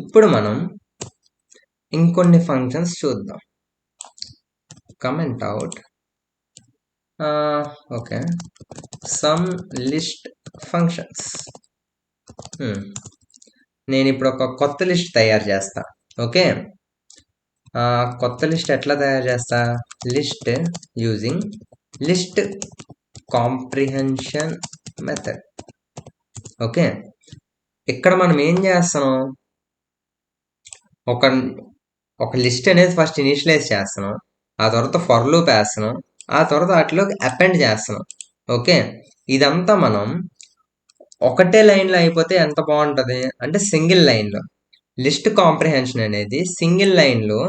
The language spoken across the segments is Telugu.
ఇప్పుడు మనం ఇంకొన్ని ఫంక్షన్స్ చూద్దాం. Comment out okay some list functions. నేను ఇప్పుడు ఒక కొత్త లిస్ట్ తయారు చేస్తా. ఓకే, కొత్త లిస్ట్ ఎట్లా తయారు చేస్తా? List using list comprehension method. Okay, ఇక్కడ మనం ఏం చేస్తున్నాం? ఒక లిస్ట్ అనేది ఫస్ట్ ఇనిషియలైజ్ చేస్తున్నాం, ఆ తర్వాత ఫర్ లూప్ వేస్తున్నాం, ఆ తర్వాత వాటిలోకి అపెండ్ చేస్తున్నాం. ఓకే, ఇదంతా మనం ఒకటే లైన్లో అయిపోతే ఎంత బాగుంటుంది అంటే సింగిల్ లైన్లో. లిస్ట్ కాంప్రిహెన్షన్ అనేది సింగిల్ లైన్లో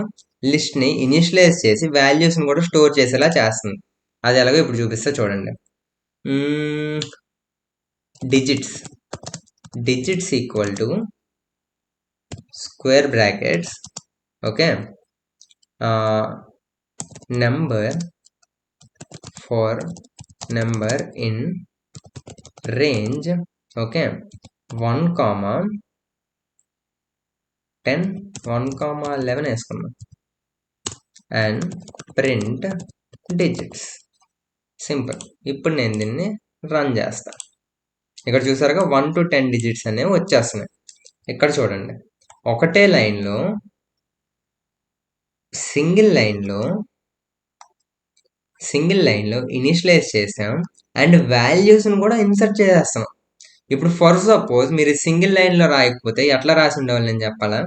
లిస్ట్ని ఇనిషియలైజ్ చేసి వాల్యూస్ని కూడా స్టోర్ చేసేలా చేస్తుంది. అది ఎలాగో ఇప్పుడు చూపిస్తే చూడండి. Digits equal to square brackets. Okay, number for number in range. Okay, 1, 10, 1, 11 వేసుకున్నాం. And print digits. సింపుల్. ఇప్పుడు నేను దీన్ని రన్ చేస్తా. ఇక్కడ చూసారుగా 1 to 10 డిజిట్స్ అనేవి వచ్చేస్తున్నాయి. ఇక్కడ చూడండి, ఒకటే లైన్లో సింగిల్ లైన్లో ఇనిషియలైజ్ చేసాం అండ్ వాల్యూస్ని కూడా ఇన్సర్ట్ చేసేస్తున్నాం. ఇప్పుడు ఫర్ సపోజ్ మీరు సింగిల్ లైన్లో రాయకపోతే ఎట్లా రాసి ఉండేవాళ్ళు నేను చెప్పాలా?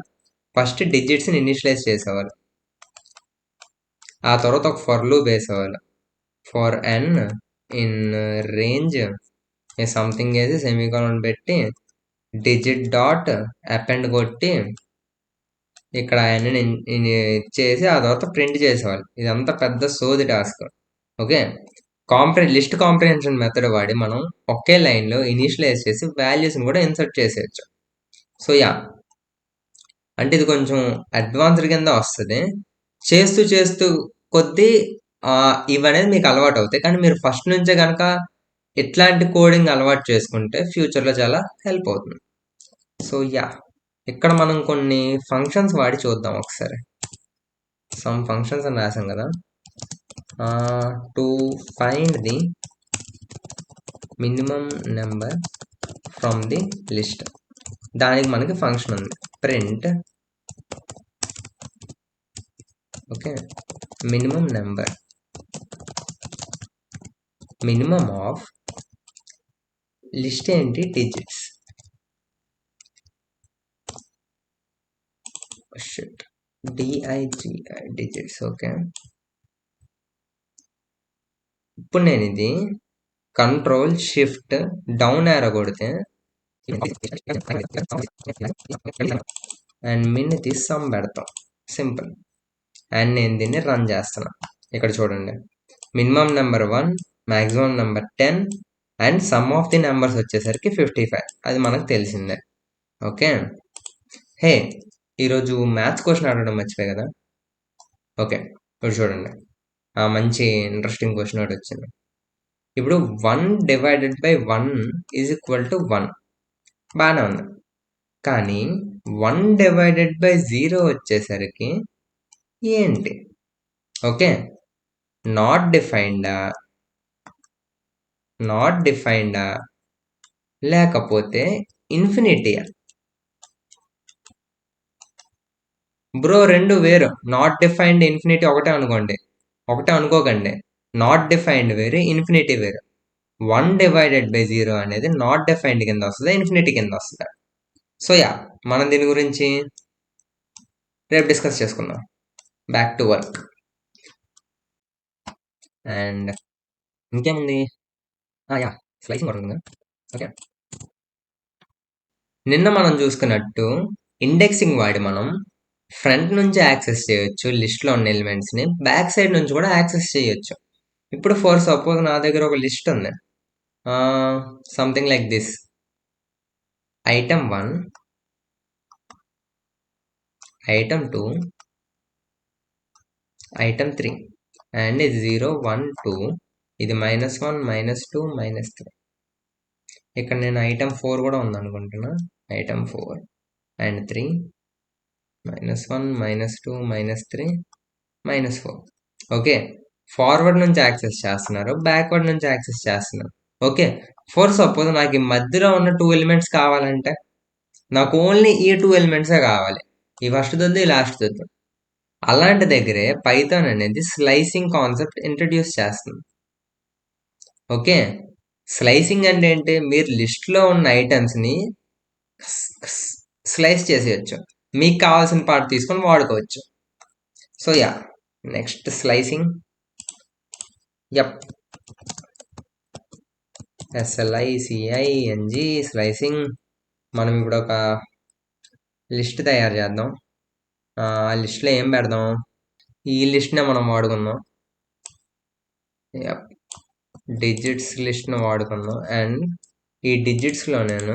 ఫస్ట్ డిజిట్స్ని ఇనిషియలైజ్ చేసేవాళ్ళు, ఆ తర్వాత ఒక ఫర్ లూప్ వేసేవాళ్ళు. For n in range something వేసి సెమీకోలన్ పెట్టి డిజిట్ డాట్ అపెండ్ కొట్టి ఇక్కడ n చేసి ఆ తర్వాత ప్రింట్ చేసేవాళ్ళు. ఇదంతా పెద్ద సోది task. Okay, list comprehension method వాడి మనం ఒకే లైన్లో ఇనిషియలైజ్ చేసి వాల్యూస్ని కూడా ఇన్సర్ట్ చేసేయచ్చు. సో అంటే ఇది కొంచెం అడ్వాన్స్డ్ కింద వస్తుంది. చేస్తూ కొద్దీ ఇవనేది మీకు అలవాటు అవుతాయి. కానీ మీరు ఫస్ట్ నుంచే కనుక ఇట్లాంటి కోడింగ్ అలవాటు చేసుకుంటే ఫ్యూచర్లో చాలా హెల్ప్ అవుతుంది. సో ఇక్కడ మనం కొన్ని ఫంక్షన్స్ వాడి చూద్దాం ఒకసారి. సమ్ ఫంక్షన్స్ అని రాసాం కదా. To find the minimum number from the list. దానికి మనకి ఫంక్షన్ ఉంది print. Okay, minimum number, minimum of list ఏంటి? డిజిట్స్. డిజిట్స్. ఓకే, ఇప్పుడు నేను ఇది కంట్రోల్ షిఫ్ట్ డౌన్ యారో కొడితే అండ్ మిన్ తీసి సమ్ పెడతాం. సింపుల్. అండ్ నేను దీన్ని రన్ చేస్తున్నా. ఇక్కడ చూడండి, minimum number 1, maximum number 10 and some of the numbers వచ్చేసరికి 55. అది మనకు తెలిసిందే. ఓకే, ఈరోజు మ్యాథ్స్ క్వశ్చన్ అడగడం మర్చిపోయి కదా. ఓకే, ఇప్పుడు చూడండి, మంచి ఇంట్రెస్టింగ్ క్వశ్చన్ ఒకటి వచ్చింది. ఇప్పుడు 1 divided by 1 is equal to 1. బాగానే ఉంది. కానీ 1 డివైడెడ్ బై 0 వచ్చేసరికి ఏంటి? ఓకే, నాట్ డిఫైన్డా లేకపోతే ఇన్ఫినిటీయా? బ్రో రెండు వేరు. నాట్ డిఫైన్డ్ ఇన్ఫినిటీ ఒకటే అనుకోకండి. నాట్ డిఫైన్డ్ వేరు, ఇన్ఫినిటీ వేరు. 1 డివైడెడ్ బై 0 అనేది నాట్ డిఫైన్డ్ కింద వస్తుంది, ఇన్ఫినిటీ కింద వస్తుంది. సో మనం దీని గురించి రేపు డిస్కస్ చేసుకుందాం. Back to work. అండ్ ఇంకేముంది? స్లైసింగ్ ఉంటుంది. ఓకే, నిన్న మనం చూసుకున్నట్టు ఇండెక్సింగ్ వాడి మనం ఫ్రంట్ నుంచి యాక్సెస్ చేయొచ్చు లిస్ట్లో ఉన్న ఎలిమెంట్స్ని, బ్యాక్ సైడ్ నుంచి కూడా యాక్సెస్ చేయొచ్చు. ఇప్పుడు ఫర్ సపోజ్ నా దగ్గర ఒక లిస్ట్ ఉంది, something like this. Item 1, item 2, item 3 and ఇది 0, 1, 2, ఇది -1, -2, -3. ఇక్కడ నేను ఐటమ్ 4 కూడా ఉందనుకుంటున్నా. Item 4 and 3 -1 -2 -3 -4. ఓకే, ఫార్వర్డ్ నుంచి యాక్సెస్ చేస్తున్నారు, బ్యాక్వర్డ్ నుంచి యాక్సెస్ చేస్తున్నారు. ఓకే, ఫర్ సపోజ్ నాకు ఈ మధ్యలో ఉన్న 2 ఎలిమెంట్స్ కావాలంటే నాకు ఓన్లీ ఈ 2 ఎలిమెంట్సే కావాలి, ఈ ఫస్ట్ దొద్దు ఈ లాస్ట్ దొద్దు. అలాంటి దగ్గరే పైథాన్ అనేది స్లైసింగ్ కాన్సెప్ట్ ఇంట్రడ్యూస్ చేస్తుంది. ఓకే, స్లైసింగ్ అంటే ఏంటి, మీరు లిస్ట్లో ఉన్న ఐటమ్స్ని స్లైస్ చేసేయచ్చు, మీకు కావాల్సిన పార్ట్ తీసుకొని వాడుకోవచ్చు. So yeah, next slicing. Yup, SLICING slicing. మనం ఇప్పుడు ఒక లిస్ట్ తయారు చేద్దాం. ఆ లిస్ట్లో ఏం పెడదాం, ఈ లిస్ట్నే మనం వాడుకుందాం. యప్, డిజిట్స్ లిస్ట్ను వాడుకుందాం. అండ్ ఈ డిజిట్స్లో నేను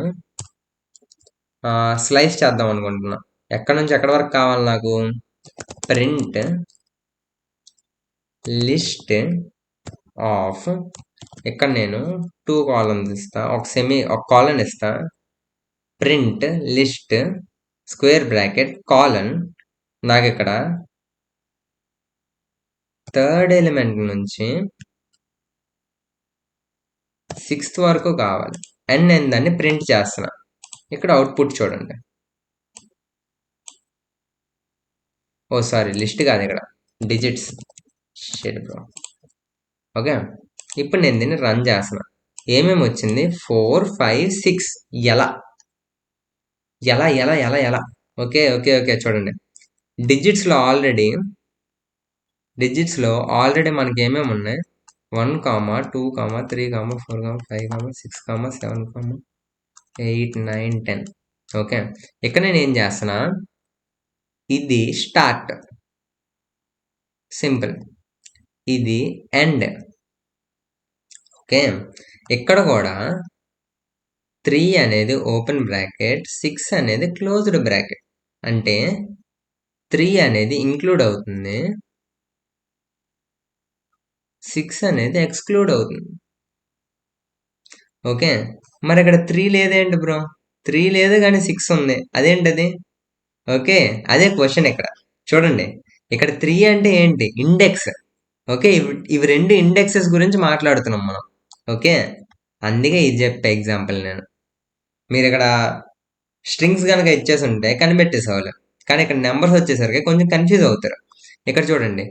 స్లైస్ చేద్దాం అనుకుంటున్నా. ఎక్కడి నుంచి ఎక్కడి వరకు కావాలి నాకు, ప్రింట్ లిస్ట్ ఆఫ్, ఇక్కడ నేను 2 కాలమ్స్ ఇస్తా, ఒక కాలన్ ఇస్తా, print list square bracket colon. నాకు ఇక్కడ థర్డ్ ఎలిమెంట్ నుంచి 6th వరకు కావాలి, అండ్ నేను దాన్ని ప్రింట్ చేస్తున్నా. ఇక్కడ అవుట్పుట్ చూడండి. ఓ సారీ, లిస్ట్ కాదు, ఇక్కడ డిజిట్స్. Shit bro. ఓకే, ఇప్పుడు నేను దీన్ని రన్ చేస్తున్నా. ఏమేమి వచ్చింది, 4 5 6. ఎలా ఎలా ఎలా ఎలా ఎలా ఓకే ఓకే ఓకే, చూడండి. డిజిట్స్లో ఆల్రెడీ మనకి ఏమేమి ఉన్నాయి, 1 2 3 4 5 6 7 8 9 10. ఓకే, ఇక్కడ నేను ఏం చేస్తున్నా, ఇది స్టార్ట్, సింపుల్, ఇది ఎండ్. ఓకే, ఇక్కడ కూడా 3 అనేది ఓపెన్ బ్రాకెట్, 6 అనేది క్లోజ్డ్ బ్రాకెట్. అంటే 3 అనేది ఇంక్లూడ్ అవుతుంది, 6 అనేది ఎక్స్క్లూడ్ అవుతుంది. ఓకే, మరి ఇక్కడ 3 లేదేంటి బ్రో, 3 లేదు కానీ 6 ఉంది, అదేంటది? ఓకే, అదే క్వశ్చన్ ఇక్కడ. చూడండి, ఇక్కడ 3 అంటే ఏంటి, ఇండెక్స్. ఓకే, ఇవి రెండు ఇండెక్సెస్ గురించి మాట్లాడుతున్నాం మనం. ఓకే, అందుకే ఇది చెప్పే ఎగ్జాంపుల్ నేను. మీరు ఇక్కడ స్ట్రింగ్స్ కనుక ఇచ్చేసి ఉంటే కనిపెట్టేసేవాళ్ళు, కానీ ఇక్కడ నెంబర్స్ వచ్చేసరికి కొంచెం కన్ఫ్యూజ్ అవుతారు. ఇక్కడ చూడండి,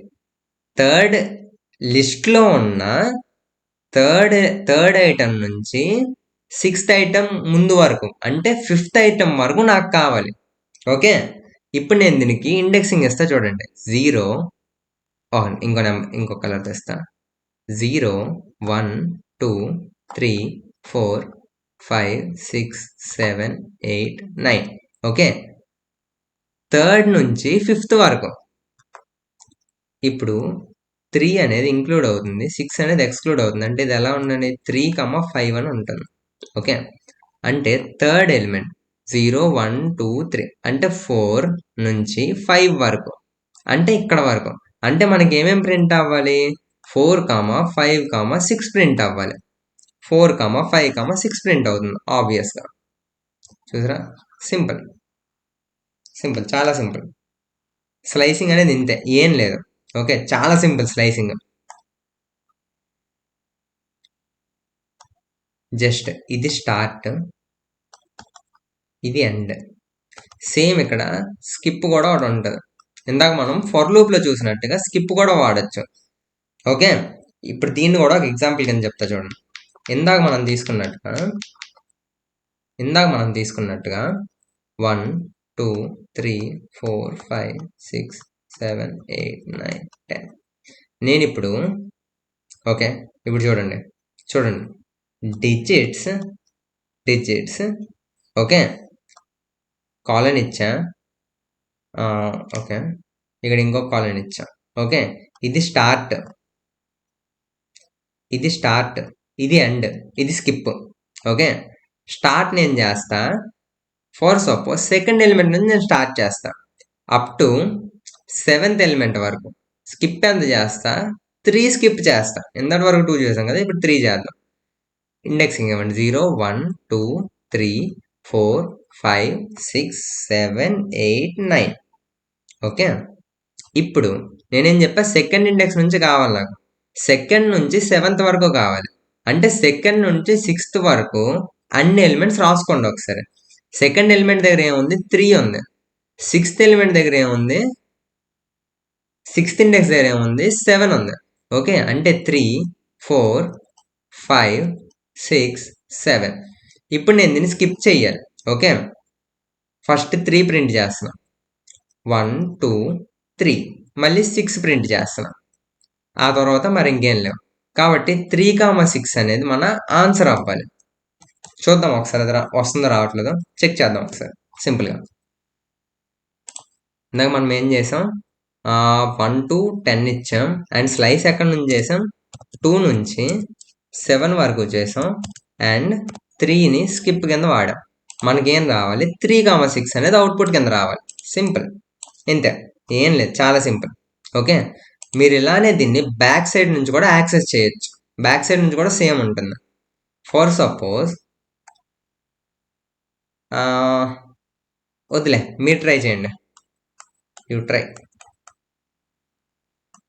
థర్డ్ లిస్ట్లో ఉన్న థర్డ్ ఐటమ్ నుంచి 6th ఐటమ్ ముందు వరకు, అంటే 5th ఐటమ్ వరకు నాకు కావాలి. ఓకే, ఇప్పుడు నేను దీనికి ఇండెక్సింగ్ ఇస్తా, చూడండి. 0, ఇంకో కలర్ తెస్తా, 0 1 2 3 4 5 6 7 8 9. ఓకే, థర్డ్ నుంచి 5th వరకు. ఇప్పుడు 3 అనేది ఇంక్లూడ్ అవుతుంది, 6 అనేది ఎక్స్క్లూడ్ అవుతుంది. అంటే ఇది ఎలా ఉందండి, 3 5 అని ఉంటుంది. ఓకే, అంటే థర్డ్ ఎలిమెంట్ 0 1 2 3, అంటే 4 నుంచి 5 వరకు, అంటే ఇక్కడ వరకు. అంటే మనకి ఏమేమి ప్రింట్ అవ్వాలి, 4 5 6 ప్రింట్ అవ్వాలి. 4 5 6 ప్రింట్ అవుతుంది ఆబ్వియస్గా. చూసారా, సింపుల్, చాలా సింపుల్. స్లైసింగ్ అనేది ఇంతే, ఏం లేదు. ఓకే, చాలా సింపుల్ స్లైసింగ్. జస్ట్ ఇది స్టార్ట్, ఇది ఎండ్. సేమ్ ఇక్కడ స్కిప్ కూడా ఒకటి ఉంటుంది. ఇందాక మనం ఫర్ లూప్లో చూసినట్టుగా స్కిప్ కూడా వాడచ్చు. ఓకే, ఇప్పుడు దీన్ని కూడా ఒక ఎగ్జాంపుల్ కింద చెప్తా చూడండి. ఇందాక మనం తీసుకున్నట్టుగా 1 2 3 4 5 6 7 8 9 10. నేను ఇప్పుడు ఓకే, ఇప్పుడు చూడండి డిజిట్స్. ఓకే, కాలన్ ఇచ్చా. ఓకే, ఇక్కడ ఇంకొక కాలన్ ఇచ్చా. ఓకే, ఇది స్టార్ట్, ఇది ఎండ్, ఇది స్కిప్. ఓకే, స్టార్ట్ నేను చేస్తా, ఫర్ సపోజ్ సెకండ్ ఎలిమెంట్ నుంచి నేను స్టార్ట్ చేస్తా అప్ టు 7th ఎలిమెంట్ వరకు. స్కిప్ ఎంత చేస్తా, 3 స్కిప్ చేస్తా. ఇంతటి వరకు 2 చేసాం కదా, ఇప్పుడు 3 చేద్దాం. ఇండెక్సింగ్ ఇవ్వండి, 0 1 2 3 4 5 6 7 8 9. ఓకే, ఇప్పుడు నేనేం చెప్పా, సెకండ్ ఇండెక్స్ నుంచి కావాలి నాకు. సెకండ్ నుంచి 7th వరకు కావాలి. అంటే సెకండ్ నుంచి 6th వరకు అన్ని ఎలిమెంట్స్ రాసుకోండి ఒకసారి. సెకండ్ ఎలిమెంట్ దగ్గర ఏముంది, 3 ఉంది. 6th ఎలిమెంట్ దగ్గర ఏముంది, 6th ఇండెక్స్ దగ్గర ఏముంది, 7 ఉంది. ఓకే, అంటే 3, 4, 5, 6, 7. ఇప్పుడు నేను దీన్ని స్కిప్ చెయ్యాలి. ఓకే, ఫస్ట్ 3 ప్రింట్ చేస్తున్నా, 1, 2, 3. మళ్ళీ 6 ప్రింట్ చేస్తున్నా, ఆ తర్వాత మరి ఇంకేం లేవు. కాబట్టి 3, 6 అనేది మన ఆన్సర్ అవ్వాలి. చూద్దాం ఒకసారి అది వస్తుందో రావట్లేదో చెక్ చేద్దాం ఒకసారి సింపుల్గా. ఇందాక మనం ఏం చేసాం, 1 to 10 ఇచ్చాం అండ్ స్లైస్ ఎక్కడి నుంచి చేసాం, 2 నుంచి 7 వరకు చేసాం అండ్ 3ని స్కిప్ కింద వాడాం. మనకేం రావాలి, 3, 6 అనేది అవుట్పుట్ కింద రావాలి. సింపుల్, ఇంతే, ఏం లేదు, చాలా సింపుల్. ఓకే, మీరు ఇలానే దీన్ని బ్యాక్ సైడ్ నుంచి కూడా యాక్సెస్ చేయొచ్చు. బ్యాక్ సైడ్ నుంచి కూడా సేమ్ ఉంటుంది. ఫర్ సపోజ్ వద్దులే, మీరు ట్రై చేయండి, యూ ట్రై.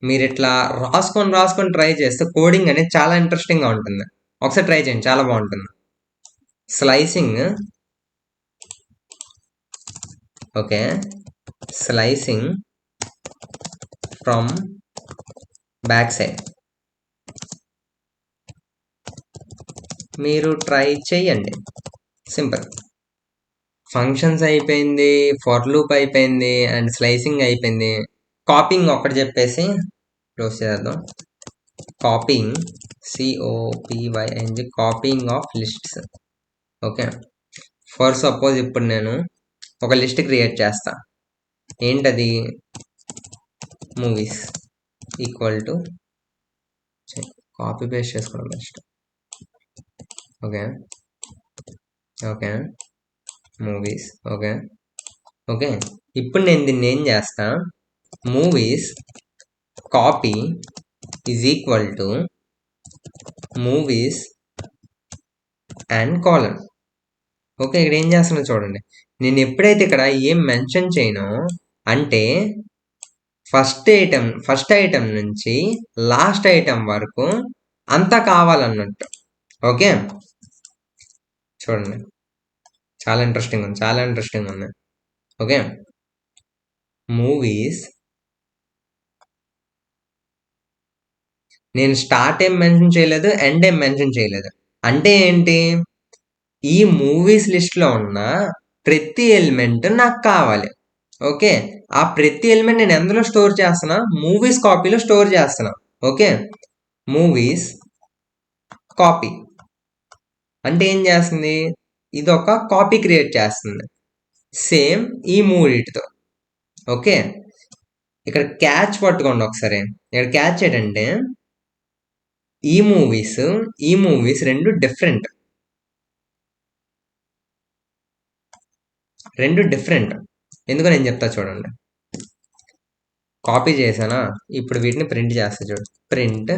మీరు ఇట్లా రాసుకొని ట్రై చేస్తే కోడింగ్ అనేది చాలా ఇంట్రెస్టింగ్గా ఉంటుంది. ఒకసారి ట్రై చేయండి, చాలా బాగుంటుంది. Slicing, okay, slicing from back side మీరు ట్రై చేయండి, సింపుల్. ఫంక్షన్స్ అయిపోయింది, ఫర్ లూప్ అయిపోయింది అండ్ స్లైసింగ్ అయిపోయింది. కాపింగ్ ఒక్కటి చెప్పేసి క్లోజ్ చేద్దాం. Copying, COPYNG, copying of lists. Okay, for suppose ఇప్పుడు నేను ఒక లిస్ట్ క్రియేట్ చేస్తా. ఏంటది, movies equal to, copy paste చేసుకోవడం best. Okay okay, movies. Okay okay, ఇప్పుడు నేను దీన్ని ఏం చేస్తా, movies copy is equal to movies and colon. Okay, ఇక్కడ ఏం చేస్తున్నా చూడండి, నేను ఎప్పుడైతే ఇక్కడ ఏం మెన్షన్ చేయను అంటే ఫస్ట్ ఐటమ్ నుంచి లాస్ట్ ఐటమ్ వరకు అంతా కావాలన్నట్టు. ఓకే, చూడండి, చాలా ఇంట్రెస్టింగ్ ఉంది. ఓకే, మూవీస్, నేను స్టార్ట్ ఏం మెన్షన్ చేయలేదు, ఎండ్ ఏం మెన్షన్ చేయలేదు. అంటే ఏంటి, ఈ మూవీస్ లిస్ట్లో ఉన్న ప్రతి ఎలిమెంట్ నాకు కావాలి. ఓకే, ఆ ప్రతి ఎలిమెంట్ నేను ఎందులో స్టోర్ చేస్తున్నా, మూవీస్ కాపీలో స్టోర్ చేస్తున్నా. ఓకే, మూవీస్ కాపీ అంటే ఏం చేస్తుంది, ఇది ఒక కాపీ క్రియేట్ చేస్తుంది సేమ్ ఈ మూడిటితో. ఓకే, ఇక్కడ క్యాచ్ పట్టుకోండి ఒకసారి. ఇక్కడ క్యాచ్ ఏంటంటే ఈ మూవీస్ రెండు డిఫరెంట్. ఎందుకో నేను చెప్తా చూడండి. కాపీ చేశానా, ఇప్పుడు వీటిని ప్రింట్ చేస్తా చూడు. Print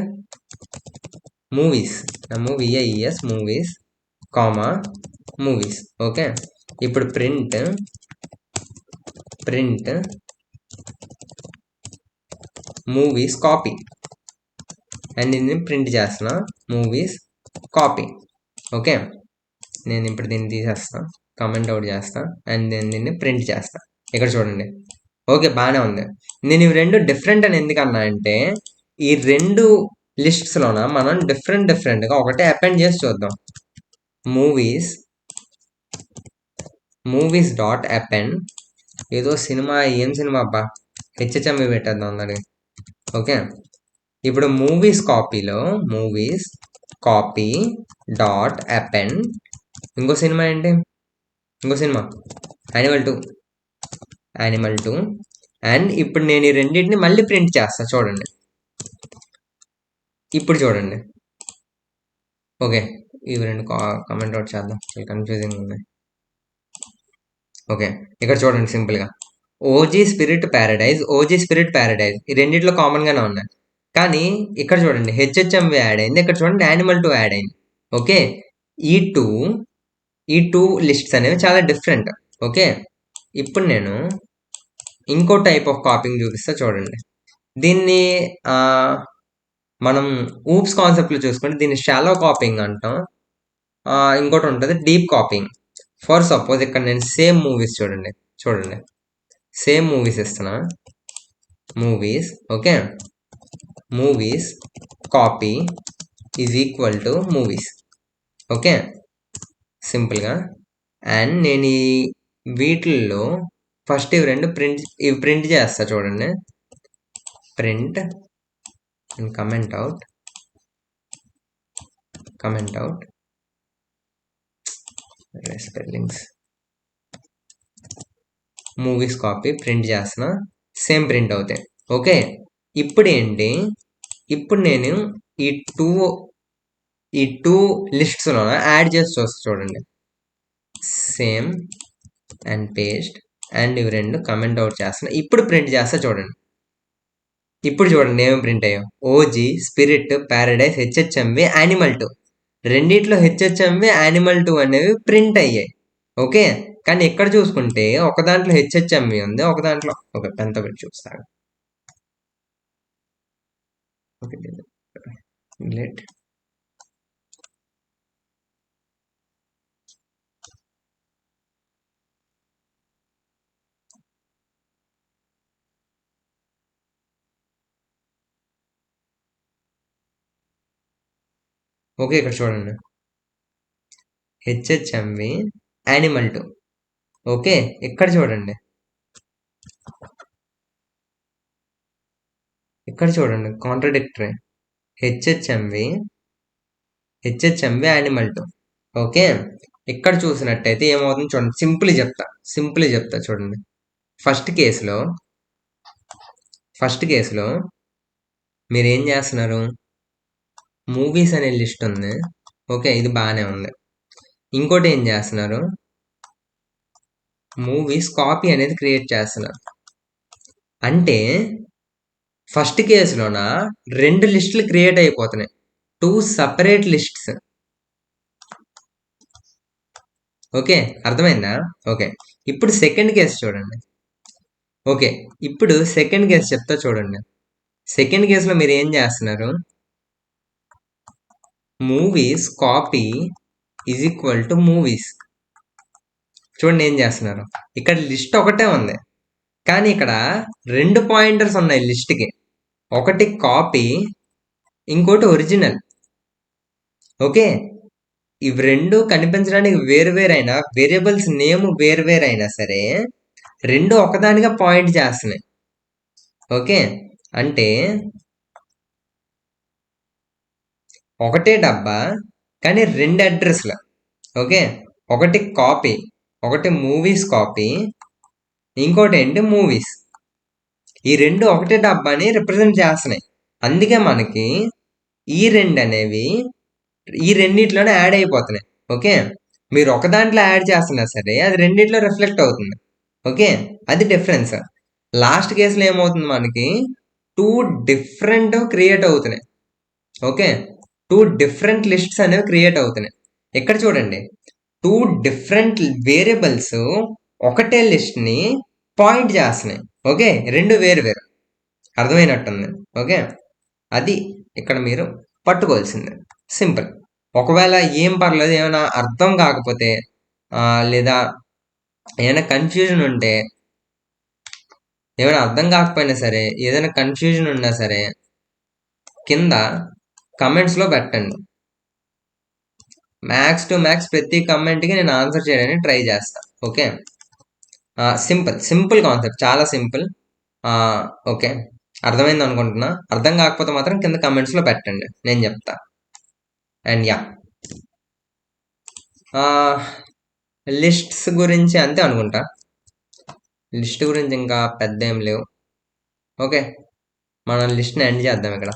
movies, MOVIES, movies comma movies. Okay, ఇప్పుడు ప్రింట్ మూవీస్ కాపీ అండ్ దీన్ని ప్రింట్ చేస్తున్నా, మూవీస్ కాపీ. ఓకే, నేను ఇప్పుడు దీన్ని తీసేస్తా, కమెంట్ అవుట్ చేస్తా అండ్ నేను దీన్ని ప్రింట్ చేస్తా. ఇక్కడ చూడండి, ఓకే, బాగానే ఉంది. నేను ఇవి రెండు డిఫరెంట్ అని ఎందుకన్నా అంటే ఈ రెండు లిస్ట్స్లోన మనం డిఫరెంట్గా ఒకటే అపెండ్ చేసి చూద్దాం. మూవీస్ డాట్ అపెండ్, ఏదో సినిమా, ఏం సినిమా అబ్బా, హెచ్హెచ్ఎంవి పెట్టేద్దాం అందరికి. ఓకే, ఇప్పుడు మూవీస్ కాపీలో మూవీస్ కాపీ డాట్ అపెండ్ ఇంకో సినిమా యానిమల్ 2 అండ్ ఇప్పుడు నేను ఈ రెండింటిని మళ్ళీ ప్రింట్ చేస్తా చూడండి. ఇప్పుడు చూడండి, ఓకే, ఇవి రెండు కమెంట్ అవుట్ చేద్దాం, చాలా కన్ఫ్యూజింగ్ ఉన్నాయి. ఓకే, ఇక్కడ చూడండి సింపుల్గా ఓజీ స్పిరిట్ ప్యారడైజ్ ఈ రెండిట్లో కామన్గానే ఉన్నాయి. కానీ ఇక్కడ చూడండి హెచ్హెచ్ఎంవి యాడ్ అయింది, ఇక్కడ చూడండి యానిమల్ 2 యాడ్ అయింది. ఓకే, ఈ టూ లిస్ట్స్ అనేవి చాలా డిఫరెంట్. ఓకే, ఇప్పుడు నేను ఇంకో టైప్ ఆఫ్ కాపింగ్ చూపిస్తా చూడండి. దీన్ని మనం ఊప్స్ కాన్సెప్ట్లో చూసుకుంటే దీన్ని షాలో కాపింగ్ అంటాం. ఇంకోటి ఉంటుంది డీప్ కాపింగ్. ఫర్ సపోజ్ ఇక్కడ నేను సేమ్ మూవీస్ చూడండి సేమ్ మూవీస్ ఇస్తున్నా. Movies okay, movies copy is equal to movies. Okay, సింపుల్గా. అండ్ నేను ఈ వీటిల్లో ఫస్ట్ ఇవి ప్రింట్ చేస్తా చూడండి. Print and comment out spellings. Movies copy print చేస్తున్నా, సేమ్ ప్రింట్ అవుతాయి. ఓకే, ఇప్పుడు ఏంటి, ఇప్పుడు నేను ఈ టూ లిస్ట్స్లో యాడ్ చేసి చూస్తా చూడండి. సేమ్ అండ్ పేస్ట్ అండ్ ఇవి రెండు కమెంట్ అవుట్ చేస్తున్నా. ఇప్పుడు ప్రింట్ చేస్తా చూడండి. ఇప్పుడు చూడండి ఏమేమి ప్రింట్ అయ్యాం. ఓజీ, స్పిరిట్, ప్యారడైజ్, హెచ్హెచ్ఎంవి, యానిమల్ 2. రెండిట్లో హెచ్హెచ్ఎంవి, యానిమల్ 2 అనేవి ప్రింట్ అయ్యాయి. ఓకే, కానీ ఇక్కడ చూసుకుంటే ఒక దాంట్లో హెచ్హెచ్ఎంవి ఉంది, ఒక దాంట్లో ఒక పెన్తో పెట్టి చూస్తాను. ఓకే, ఇక్కడ చూడండి హెచ్హెచ్ఎంవి, యానిమల్ 2. ఓకే, ఇక్కడ చూడండి కాంట్రడిక్టరీ. హెచ్హెచ్ఎంవి యానిమల్ 2. ఓకే, ఇక్కడ చూసినట్టయితే ఏమవుతుంది చూడండి. సింపుల్ చెప్తా చూడండి. ఫస్ట్ కేసులో మీరు ఏం చేస్తున్నారు, మూవీస్ అనే లిస్ట్ ఉంది. ఓకే, ఇది బాగానే ఉంది. ఇంకోటి ఏం చేస్తున్నారు, మూవీస్ కాపీ అనేది క్రియేట్ చేస్తున్నారు. అంటే ఫస్ట్ కేసులోన 2 లిస్టులు క్రియేట్ అయిపోతున్నాయి, 2 సపరేట్ లిస్ట్స్. ఓకే, అర్థమైందా? ఓకే, ఇప్పుడు సెకండ్ కేసు చూడండి. ఓకే, ఇప్పుడు సెకండ్ కేసు చెప్తా చూడండి. సెకండ్ కేసులో మీరు ఏం చేస్తున్నారు, movies copy is equal to movies. చూడండి ఏం చేస్తున్నారు, ఇక్కడ లిస్ట్ ఒకటే ఉంది, కానీ ఇక్కడ 2 పాయింటర్స్ ఉన్నాయి లిస్ట్కి. ఒకటి కాపీ, ఇంకోటి ఒరిజినల్. ఓకే, ఇవి రెండు కనిపించడానికి వేరువేరైనా, వేరియబుల్స్ నేమ్ వేరువేరైనా సరే రెండు ఒకదానిగా పాయింట్ చేస్తున్నాయి. ఓకే, అంటే ఒకటే డబ్బా కానీ 2 అడ్రస్లు. ఓకే, ఒకటి కాపీ, ఒకటి మూవీస్ కాపీ, ఇంకోటి ఏంటి మూవీస్. ఈ రెండు ఒకటే డబ్బాని రిప్రజెంట్ చేస్తున్నాయి. అందుకే మనకి ఈ రెండు అనేవి ఈ రెండిట్లోనే యాడ్ అయిపోతున్నాయి. ఓకే, మీరు ఒక దాంట్లో యాడ్ చేస్తున్నా సరే అది రెండిట్లో రిఫ్లెక్ట్ అవుతుంది. ఓకే, అది డిఫరెన్స్. లాస్ట్ కేసులో ఏమవుతుంది, మనకి 2 డిఫరెంట్ క్రియేట్ అవుతున్నాయి. ఓకే, 2 డిఫరెంట్ లిస్ట్స్ అనేవి క్రియేట్ అవుతున్నాయి. ఇక్కడ చూడండి 2 డిఫరెంట్ వేరియబుల్స్ ఒకటే లిస్ట్ని పాయింట్ చేస్తున్నాయి. ఓకే, రెండు వేరు అర్థమైనట్టుంది. ఓకే, అది ఇక్కడ మీరు పట్టుకోవాల్సిందే. సింపుల్. ఒకవేళ ఏం పర్లేదు, ఏమైనా అర్థం కాకపోతే లేదా ఏమైనా కన్ఫ్యూజన్ ఉంటే, ఏమైనా అర్థం కాకపోయినా సరే, ఏదైనా కన్ఫ్యూజన్ ఉన్నా సరే కింద కమెంట్స్లో పెట్టండి. మ్యాక్స్ టు మ్యాక్స్ ప్రతి కమెంట్కి నేను ఆన్సర్ చేయడానికి ట్రై చేస్తాను. ఓకే, సింపుల్ కాన్సెప్ట్, చాలా సింపుల్. ఓకే, అర్థమైంది అనుకుంటున్నా. అర్థం కాకపోతే మాత్రం కింద కమెంట్స్లో పెట్టండి, నేను చెప్తా. అండ్ లిస్ట్స్ గురించి అంతే అనుకుంటా. లిస్ట్ గురించి ఇంకా పెద్ద ఏం లేవు. ఓకే, మనం లిస్ట్ని ఎండ్ చేద్దాం ఇక్కడ.